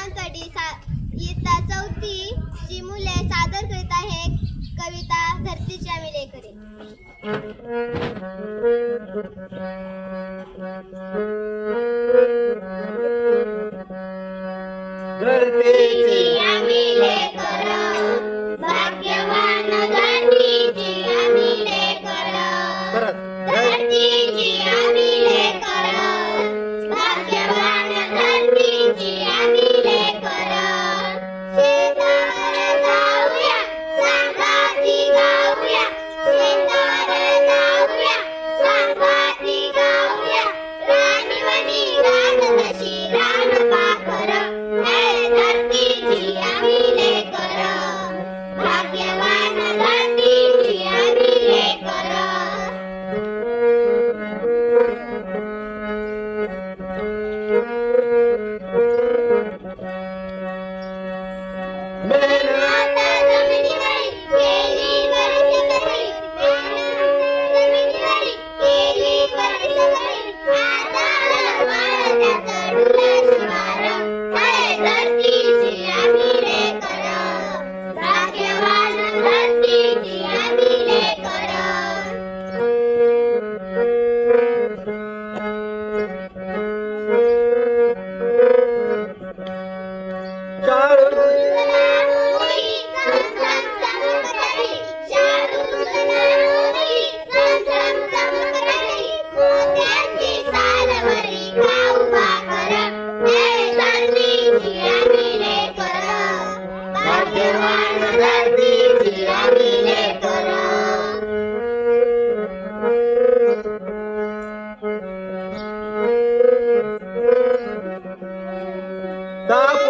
बालकांकडे इयत्ता 4थी ची मुले सादर करीत आहे कविता धरतीची आम्ही लेकरे. धरतीची आम्ही लेकर भाग्यवान धरतीची आम्ही लेकर धरतीची आम्ही लेकर भाग्यवान धरतीची आम्ही लेकर शेतावर जाऊया संगाती गाऊया शेतावर जाऊया संगाती गाऊया रानवनी रान तशी रान पाखर हे धरतीची आम्ही लेकर भाग्यवान धरतीची आम्ही लेकर. मेहनत जमिनीवरी केली वर्षभरी जमिनीवरी केली वर्षभरी आधार वाळत्या चढूला शिवार हे धरतीची आम्ही लेकर भाग्यवान धरतीची आम्ही लेकर. चालू भाग्यवान धरतीची आम्ही लेकर. ताप